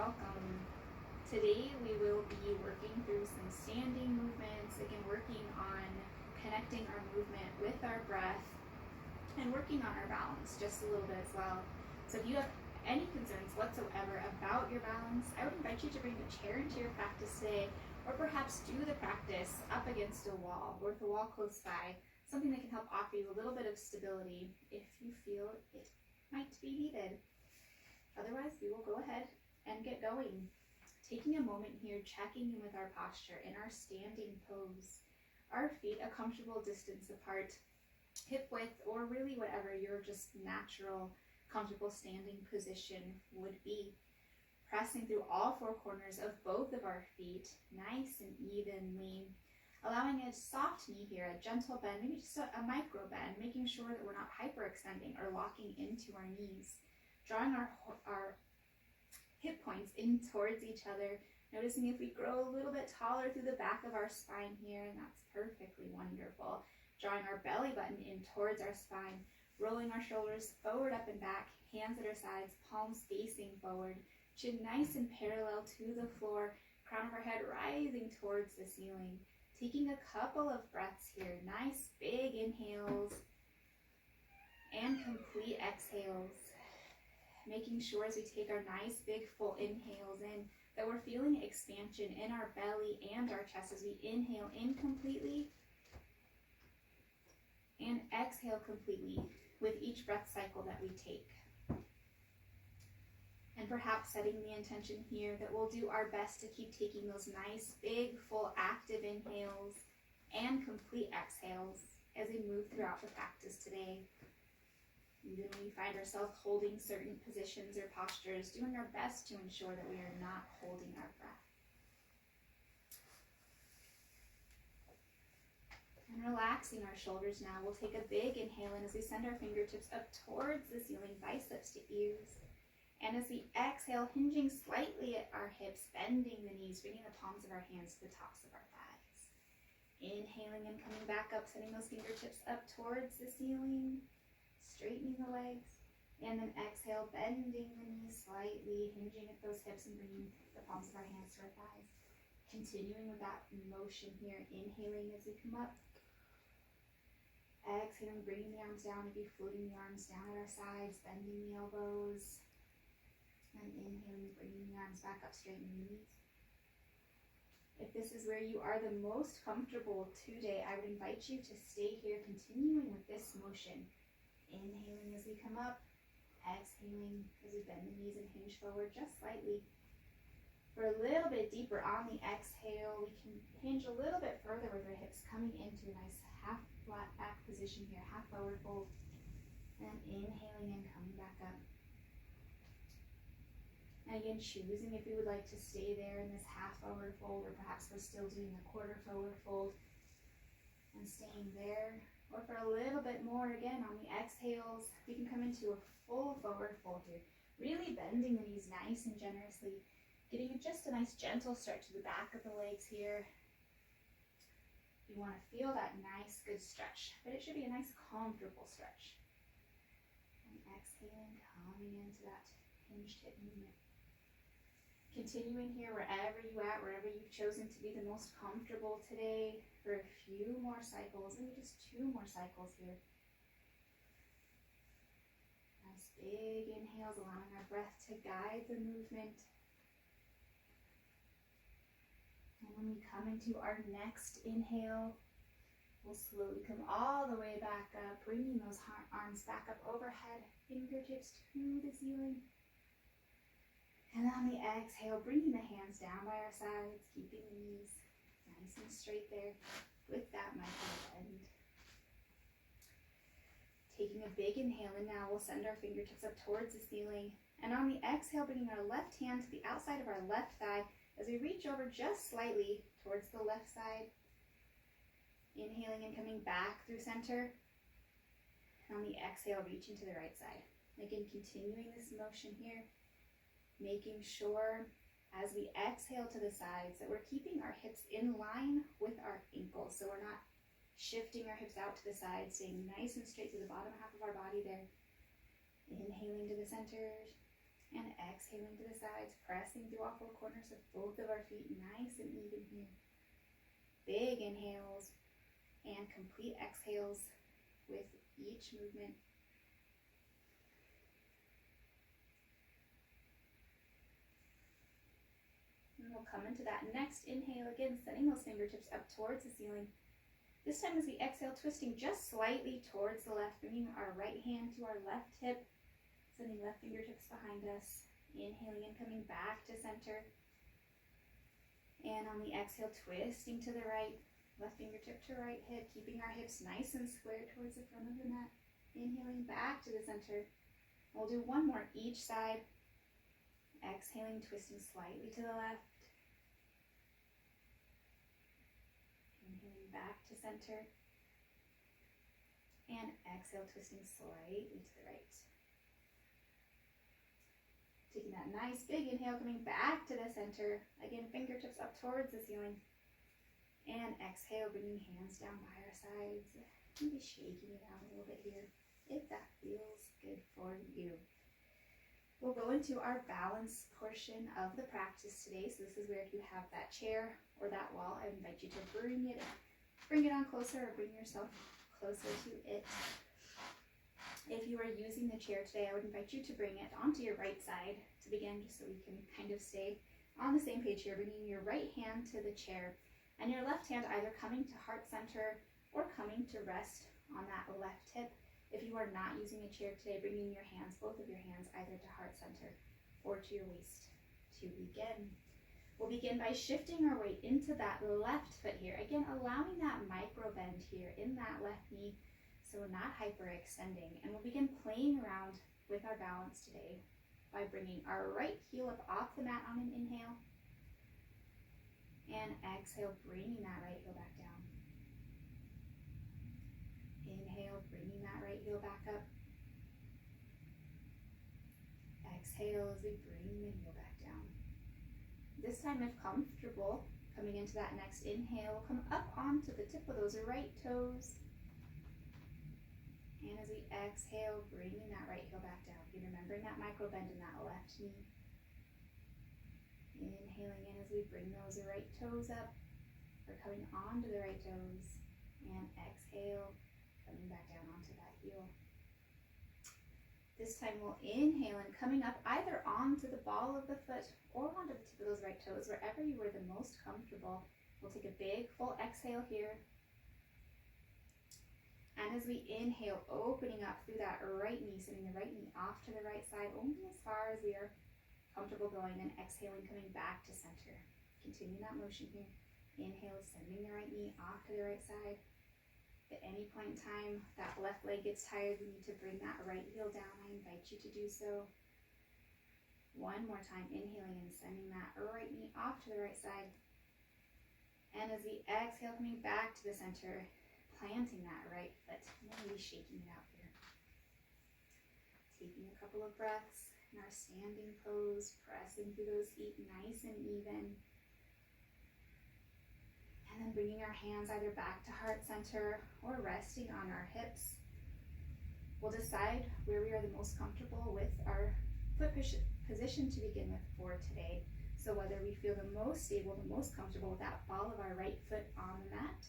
welcome. Today we will be working through some standing movements, again working on connecting our movement with our breath and working on our balance just a little bit as well. So if you have any concerns whatsoever about your balance, I would invite you to bring a chair into your practice today, or perhaps do the practice up against a wall or with a wall close by, something that can help offer you a little bit of stability if you feel it might be needed. Otherwise, we will go ahead and get going. Taking a moment here, checking in with our posture in our standing pose. Our feet a comfortable distance apart, hip width, or really whatever your just natural, comfortable standing position would be. Pressing through all four corners of both of our feet, nice and evenly. Allowing a soft knee here, a gentle bend, maybe just a micro bend, making sure that we're not hyperextending or locking into our knees. Drawing our hip points in towards each other, noticing if we grow a little bit taller through the back of our spine here, and that's perfectly wonderful. Drawing our belly button in towards our spine, rolling our shoulders forward, up and back, hands at our sides, palms facing forward, chin nice and parallel to the floor, crown of our head rising towards the ceiling. Taking a couple of breaths here, nice big inhales and complete exhales. Making sure as we take our nice big full inhales in that we're feeling expansion in our belly and our chest as we inhale in completely and exhale completely with each breath cycle that we take. And perhaps setting the intention here that we'll do our best to keep taking those nice big full active inhales and complete exhales as we move throughout the practice today. Even when we find ourselves holding certain positions or postures, doing our best to ensure that we are not holding our breath. And relaxing our shoulders now, we'll take a big inhale in as we send our fingertips up towards the ceiling, biceps to ears. And as we exhale, hinging slightly at our hips, bending the knees, bringing the palms of our hands to the tops of our thighs. Inhaling and coming back up, sending those fingertips up towards the ceiling. Straightening the legs, and then exhale, bending the knees slightly, hinging at those hips and bringing the palms of our hands to our thighs. Continuing with that motion here, inhaling as we come up. Exhaling, bringing the arms down, maybe floating the arms down at our sides, bending the elbows. And inhaling, bringing the arms back up, straightening the knees. If this is where you are the most comfortable today, I would invite you to stay here, continuing with this motion. Inhaling as we come up, exhaling as we bend the knees and hinge forward just slightly. For a little bit deeper on the exhale, we can hinge a little bit further with our hips coming into a nice half flat back position here, half forward fold. And inhaling and coming back up. And again, choosing if we would like to stay there in this half forward fold, or perhaps we're still doing a quarter forward fold and staying there. Or for a little bit more, again, on the exhales, we can come into a full forward fold here. Really bending the knees nice and generously. Getting just a nice gentle stretch to the back of the legs here. You want to feel that nice, good stretch, but it should be a nice, comfortable stretch. And exhaling, coming into that hinged hip movement. Continuing here wherever you've chosen to be the most comfortable today for a few more cycles, maybe just 2 more cycles here. Nice big inhales, allowing our breath to guide the movement. And when we come into our next inhale, we'll slowly come all the way back up, bringing those arms back up overhead, fingertips to the ceiling. And on the exhale, bringing the hands down by our sides, keeping the knees nice and straight there with that micro bend. Taking a big inhale in now, we'll send our fingertips up towards the ceiling. And on the exhale, bringing our left hand to the outside of our left thigh as we reach over just slightly towards the left side. Inhaling and coming back through center. And on the exhale, reaching to the right side. Again, continuing this motion here. Making sure as we exhale to the sides that we're keeping our hips in line with our ankles. So we're not shifting our hips out to the side, staying nice and straight to the bottom half of our body there. Inhaling to the center And exhaling to the sides, pressing through all four corners of both of our feet, nice and even here. Big inhales and complete exhales with each movement. And we'll come into that next inhale again, sending those fingertips up towards the ceiling. This time as we exhale, twisting just slightly towards the left, bringing our right hand to our left hip, sending left fingertips behind us. Inhaling and coming back to center. And on the exhale, twisting to the right, left fingertip to right hip, keeping our hips nice and square towards the front of the mat. Inhaling back to the center. We'll do one more each side. Exhaling, twisting slightly to the left. Inhaling back to center. And exhale, twisting slightly to the right. Taking that nice big inhale, coming back to the center. Again, fingertips up towards the ceiling. And exhale, bringing hands down by our sides. Maybe shaking it out a little bit here, if that feels good for you. We'll go into our balance portion of the practice today. So this is where if you have that chair or that wall, I invite you to bring it on closer, or bring yourself closer to it. If you are using the chair today, I would invite you to bring it onto your right side to begin, just so we can kind of stay on the same page here, bringing your right hand to the chair and your left hand either coming to heart center or coming to rest on that left hip. If you are not using a chair today, bringing your hands, both of your hands, either to heart center or to your waist to begin. We'll begin by shifting our weight into that left foot here. Again, allowing that micro bend here in that left knee, so we're not hyperextending. And we'll begin playing around with our balance today by bringing our right heel up off the mat on an inhale. And exhale, bringing that right heel back down. Inhale, bringing that right heel back up. Exhale as we bring the heel back down. This time, if comfortable, coming into that next inhale, come up onto the tip of those right toes. And as we exhale, bringing that right heel back down. Again, remembering that micro bend in that left knee. Inhaling in as we bring those right toes up. We're coming onto the right toes. And exhale, coming back down onto that heel. This time we'll inhale and coming up either onto the ball of the foot or onto the tip of those right toes, wherever you were the most comfortable. We'll take a big full exhale here. And as we inhale, opening up through that right knee, sending the right knee off to the right side, only as far as we are comfortable going, and exhaling, coming back to center. Continue that motion here. Inhale, sending the right knee off to the right side. At any point in time that left leg gets tired, we need to bring that right heel down. I invite you to do so. One more time, inhaling and sending that right knee off to the right side. And as we exhale, coming back to the center, planting that right foot, maybe shaking it out here. Taking a couple of breaths in our standing pose, pressing through those feet nice and even. And then bringing our hands either back to heart center or resting on our hips. We'll decide where we are the most comfortable with our foot position to begin with for today. So whether we feel the most stable, the most comfortable with that ball of our right foot on the mat,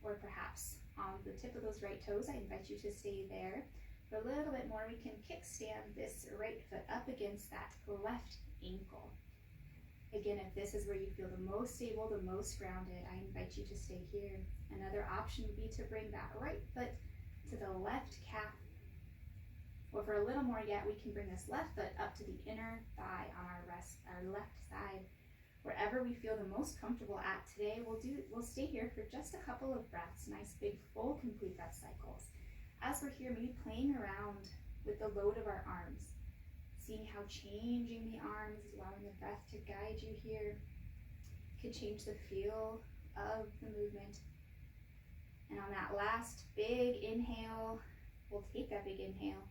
or perhaps on the tip of those right toes, I invite you to stay there. For a little bit more, we can kickstand this right foot up against that left ankle. Again, if this is where you feel the most stable, the most grounded, I invite you to stay here. Another option would be to bring that right foot to the left calf. Or for a little more yet, we can bring this left foot up to the inner thigh on our left side. Wherever we feel the most comfortable at today, we'll stay here for just a couple of breaths, nice big full complete breath cycles. As we're here, maybe playing around with the load of our arms, seeing how changing the arms, allowing the breath to guide you here, can change the feel of the movement. And on that last big inhale, we'll take that big inhale.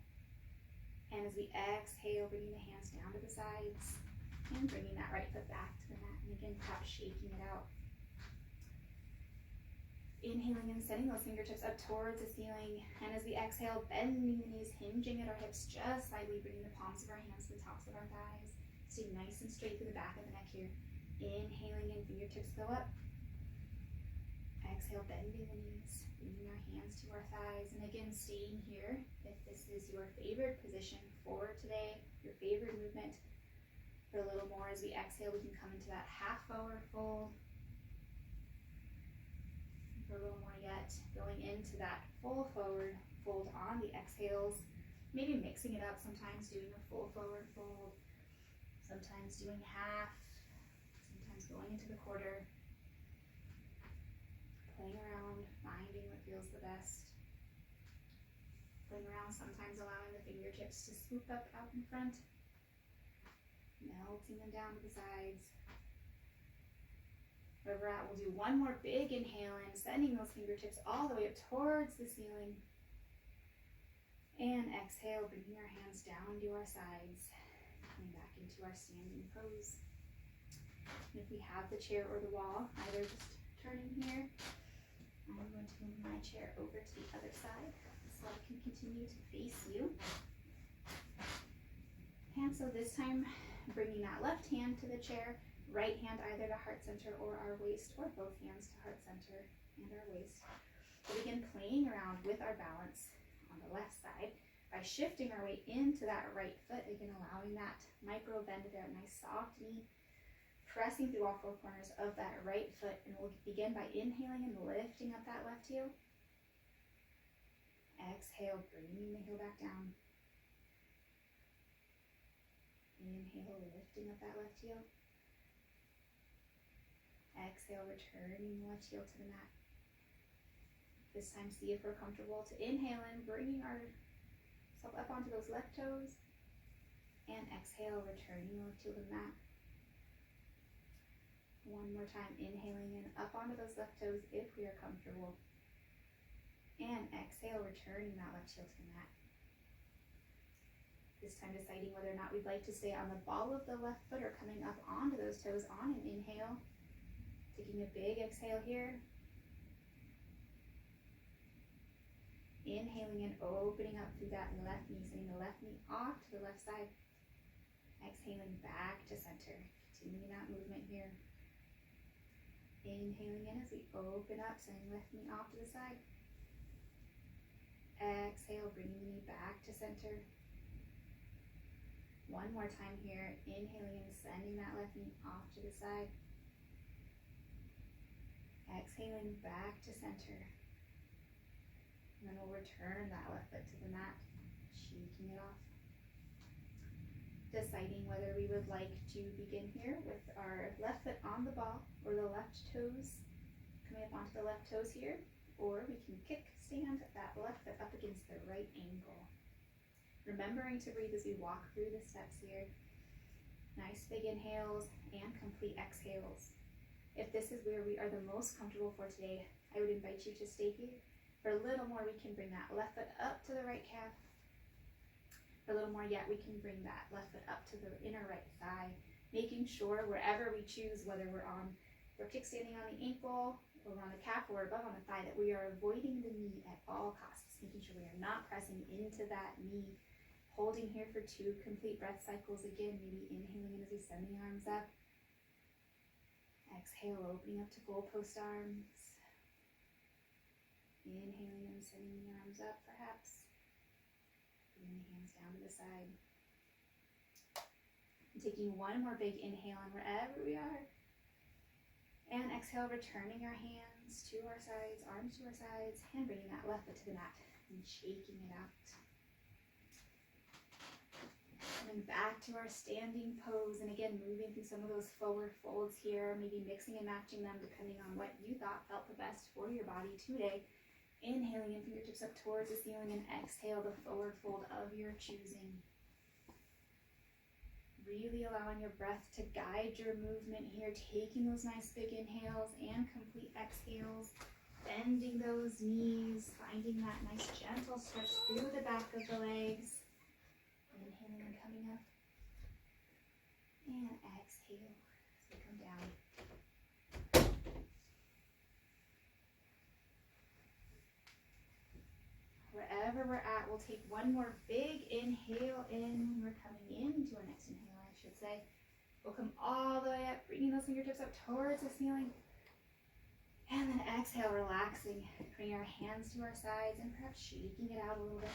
And as we exhale, bringing the hands down to the sides and bringing that right foot back to the mat. And again, perhaps shaking it out. Inhaling and sending those fingertips up towards the ceiling. And as we exhale, bending the knees, hinging at our hips, just slightly bringing the palms of our hands to the tops of our thighs. Staying nice and straight through the back of the neck here. Inhaling in, fingertips go up. Exhale, bending the knees, bringing our hands to our thighs. And again, staying here. If this is your favorite position for today, your favorite movement, for a little more as we exhale, we can come into that half forward fold. For a little more yet, going into that full forward fold on the exhales, maybe mixing it up, sometimes doing a full forward fold, sometimes doing half, sometimes going into the quarter, playing around, finding what feels the best, playing around, sometimes allowing the fingertips to swoop up out in front, melting them down to the sides. Where we're at, we'll do one more big inhale in, sending those fingertips all the way up towards the ceiling. And exhale, bringing our hands down to our sides, coming back into our standing pose. And if we have the chair or the wall, either just turning here, I'm going to move my chair over to the other side so I can continue to face you. And so this time, bringing that left hand to the chair, right hand either to heart center or our waist, or both hands to heart center and our waist. We'll begin playing around with our balance on the left side by shifting our weight into that right foot, again allowing that micro bend of that nice soft knee, pressing through all four corners of that right foot. And we'll begin by inhaling and lifting up that left heel. Exhale, bringing the heel back down. Inhale, lifting up that left heel. Exhale, returning the left heel to the mat. This time, see if we're comfortable to inhale in, bringing ourselves up onto those left toes. And exhale, returning the left heel to the mat. One more time, inhaling in, up onto those left toes if we are comfortable. And exhale, returning that left heel to the mat. This time deciding whether or not we'd like to stay on the ball of the left foot or coming up onto those toes on an inhale. Taking a big exhale here. Inhaling and opening up through that left knee, sending the left knee off to the left side. Exhaling back to center. Continuing that movement here. Inhaling in as we open up, sending left knee off to the side. Exhale, bringing the knee back to center. One more time here. Inhaling and sending that left knee off to the side. Exhaling back to center. And then we'll return that left foot to the mat, shaking it off. Deciding whether we would like to begin here with our left foot on the ball or the left toes, coming up onto the left toes here, or we can kickstand that left foot up against the right ankle. Remembering to breathe as we walk through the steps here. Nice big inhales and complete exhales. If this is where we are the most comfortable for today, I would invite you to stay here. For a little more, we can bring that left foot up to the right calf. For a little more yet, we can bring that left foot up to the inner right thigh, making sure wherever we choose, whether we're kickstanding on the ankle, or on the calf, or above on the thigh, that we are avoiding the knee at all costs, making sure we are not pressing into that knee. Holding here for 2 complete breath cycles. Again, maybe inhaling in as we send the arms up. Exhale, opening up to goalpost arms. Inhaling and sending the arms up, perhaps. Bringing the hands down to the side. And taking one more big inhale on wherever we are. And exhale, returning our hands to our sides, arms to our sides, and bringing that left foot to the mat and shaking it out. Coming back to our standing pose, and again, moving through some of those forward folds here, maybe mixing and matching them depending on what you thought felt the best for your body today. Inhaling in, fingertips up towards the ceiling, and exhale the forward fold of your choosing. Really allowing your breath to guide your movement here, taking those nice big inhales and complete exhales, bending those knees, finding that nice gentle stretch through the back of the legs. Inhaling and coming up. And exhale as we come down. where we're at, we'll take one more big inhale in. We're coming into our next inhale, I should say. We'll come all the way up, bringing those fingertips up towards the ceiling. And then exhale, relaxing, bringing our hands to our sides and perhaps shaking it out a little bit.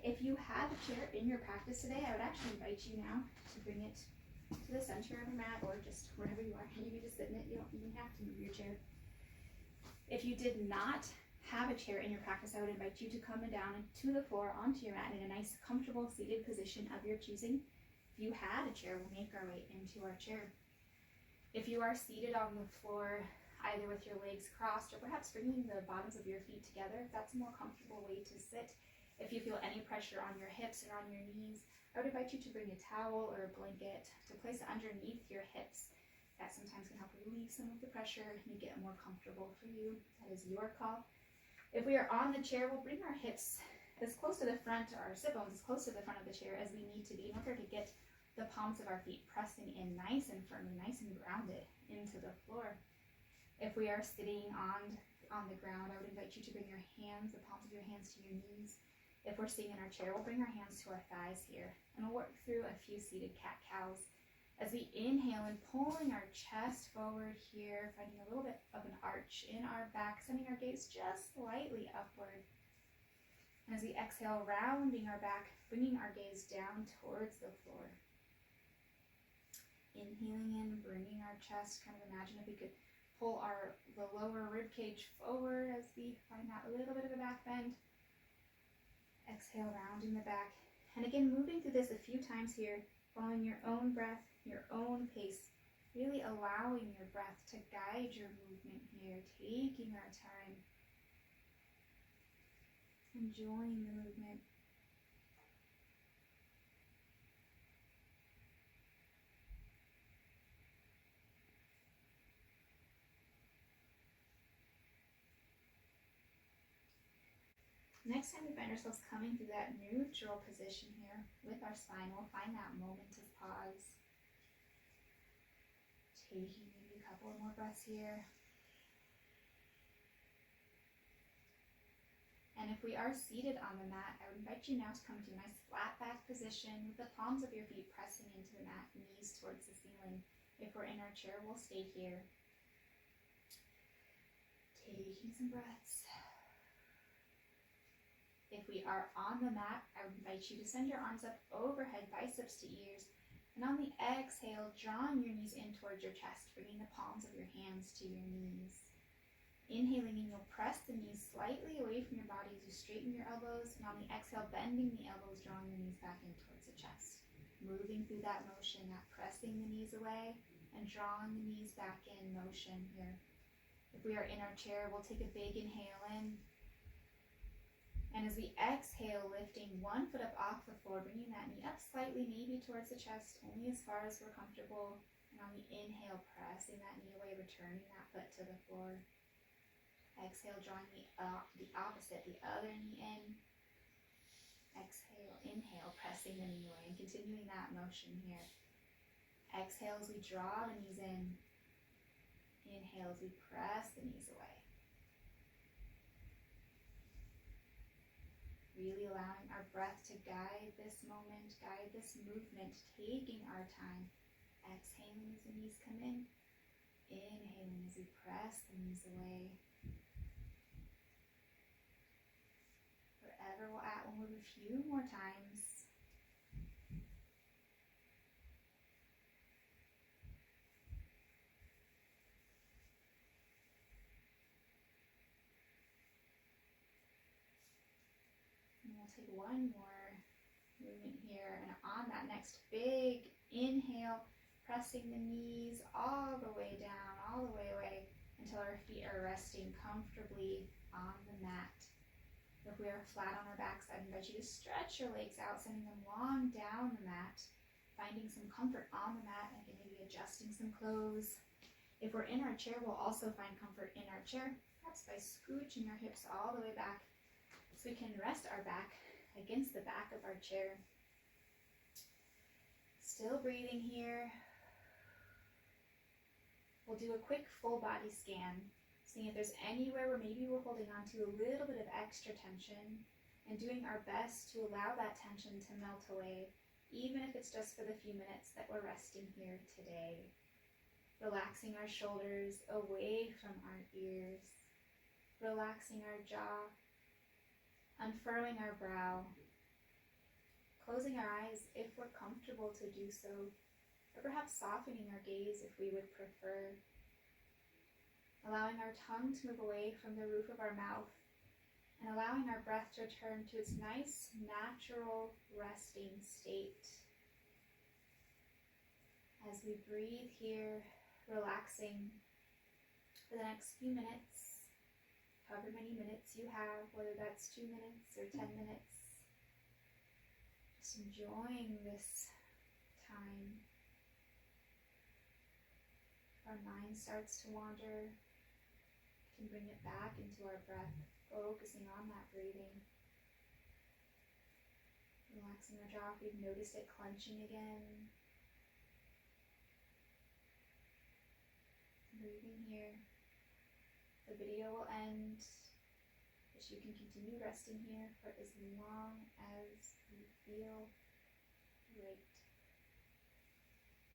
If you have a chair in your practice today, I would actually invite you now to bring it to the center of your mat or just wherever you are. You can just sit in it. You don't even have to move your chair. If you did not have a chair in your practice, I would invite you to come down to the floor onto your mat in a nice, comfortable seated position of your choosing. If you had a chair, we'll make our way into our chair. If you are seated on the floor, either with your legs crossed or perhaps bringing the bottoms of your feet together, that's a more comfortable way to sit. If you feel any pressure on your hips or on your knees, I would invite you to bring a towel or a blanket to place it underneath your hips. That sometimes can help relieve some of the pressure and make it more comfortable for you. That is your call. If we are on the chair, we'll bring our hips as close to the front, or our sit bones as close to the front of the chair as we need to be in order to get the palms of our feet pressing in nice and firmly, nice and grounded into the floor. If we are sitting on the ground, I would invite you to bring your hands, the palms of your hands to your knees. If we're sitting in our chair, we'll bring our hands to our thighs here, and we'll work through a few seated cat-cows. As we inhale and pulling our chest forward here, finding a little bit of an arch in our back, sending our gaze just slightly upward. And as we exhale, rounding our back, bringing our gaze down towards the floor. Inhaling in, bringing our chest, kind of imagine if we could pull the lower rib cage forward as we find that little bit of a back bend. Exhale, rounding the back. And again, moving through this a few times here, following your own breath, your own pace, really allowing your breath to guide your movement here, taking our time, enjoying the movement. Next time we find ourselves coming through that neutral position here with our spine, we'll find that moment of pause. Taking maybe a couple more breaths here. And if we are seated on the mat, I would invite you now to come to a nice flat back position with the palms of your feet pressing into the mat, knees towards the ceiling. If we're in our chair, we'll stay here. Taking some breaths. If we are on the mat, I would invite you to send your arms up overhead, biceps to ears. And on the exhale, drawing your knees in towards your chest, bringing the palms of your hands to your knees. Inhaling in, you'll press the knees slightly away from your body as you straighten your elbows. And on the exhale, bending the elbows, drawing the knees back in towards the chest. Moving through that motion, that pressing the knees away and drawing the knees back in motion here. If we are in our chair, we'll take a big inhale in. And as we exhale, lifting one foot up off the floor, bringing that knee up slightly, maybe towards the chest, only as far as we're comfortable. And on the inhale, pressing that knee away, returning that foot to the floor. Exhale, drawing the opposite, the other knee in. Exhale, inhale, pressing the knee away, and continuing that motion here. Exhale as we draw the knees in. Inhale as we press the knees away. Really allowing our breath to guide this moment, guide this movement, taking our time. Exhaling as the knees come in. Inhaling as we press the knees away. Wherever we're at, we'll move a few more times. And we'll take one more movement here. And on that next big inhale, pressing the knees all the way down, all the way away until our feet are resting comfortably on the mat. If we are flat on our backs, I'd invite you to stretch your legs out, sending them long down the mat, finding some comfort on the mat, and maybe adjusting some clothes. If we're in our chair, we'll also find comfort in our chair, perhaps by scooching our hips all the way back so we can rest our back against the back of our chair. Still breathing here. We'll do a quick full body scan. Seeing if there's anywhere where maybe we're holding on to a little bit of extra tension, and doing our best to allow that tension to melt away, even if it's just for the few minutes that we're resting here today. Relaxing our shoulders away from our ears, relaxing our jaw, unfurrowing our brow, closing our eyes if we're comfortable to do so, or perhaps softening our gaze if we would prefer. Allowing our tongue to move away from the roof of our mouth, and allowing our breath to return to its nice, natural, resting state. As we breathe here, relaxing for the next few minutes, however many minutes you have, whether that's 2 minutes or 10 minutes, just enjoying this time. If our mind starts to wander, we can bring it back into our breath, focusing on that breathing. Relaxing our jaw if we've noticed it clenching again. Breathing here. The video will end, but you can continue resting here for as long as